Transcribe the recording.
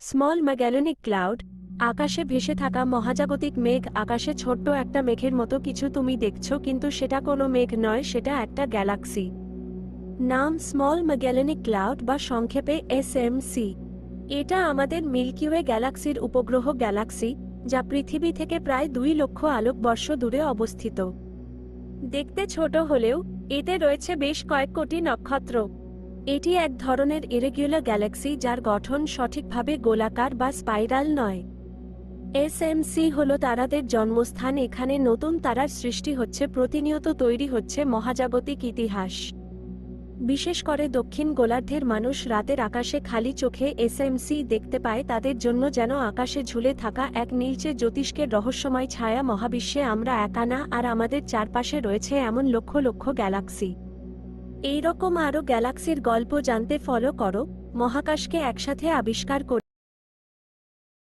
Small ম্যাগালেনিক cloud, আকাশে ভেসে থাকা মহাজাগতিক মেঘ। আকাশে ছোট্ট একটা মেঘের মতো কিছু তুমি দেখছো, কিন্তু সেটা কোনো মেঘ নয়, সেটা একটা গ্যালাক্সি। নাম স্মল ম্যাগালেনিক ক্লাউড বা সংক্ষেপে এসএমসি। এটা আমাদের মিল্কি ওয়ে গ্যালাক্সির উপগ্রহ গ্যালাক্সি, যা পৃথিবী থেকে প্রায় 2 লক্ষ আলোকবর্ষ দূরে অবস্থিত। দেখতে ছোট হলেও এতে রয়েছে বেশ কয়েক কোটি নক্ষত্র। এটি এক ধরনের ইরেগুলার গ্যালাক্সি, যার গঠন সঠিকভাবে গোলাকার বা স্পাইরাল নয়। এসএমসি হল তারাদের জন্মস্থান। এখানে নতুন তারার সৃষ্টি হচ্ছে, প্রতিনিয়ত তৈরি হচ্ছে মহাজাগতিক ইতিহাস। বিশেষ করে দক্ষিণ গোলার্ধের মানুষ রাতের আকাশে খালি চোখে এসএমসি দেখতে পায়। তাদের জন্য যেন আকাশে ঝুলে থাকা এক নীলচে জ্যোতিষ্কের রহস্যময় ছায়া। মহাবিশ্বে আমরা একা না, আর আমাদের চারপাশে রয়েছে এমন লক্ষ লক্ষ গ্যালাক্সি। এই রকম আরও গ্যালাক্সির গল্প জানতে ফলো করো মহাকাশকে একসাথে আবিষ্কার করি।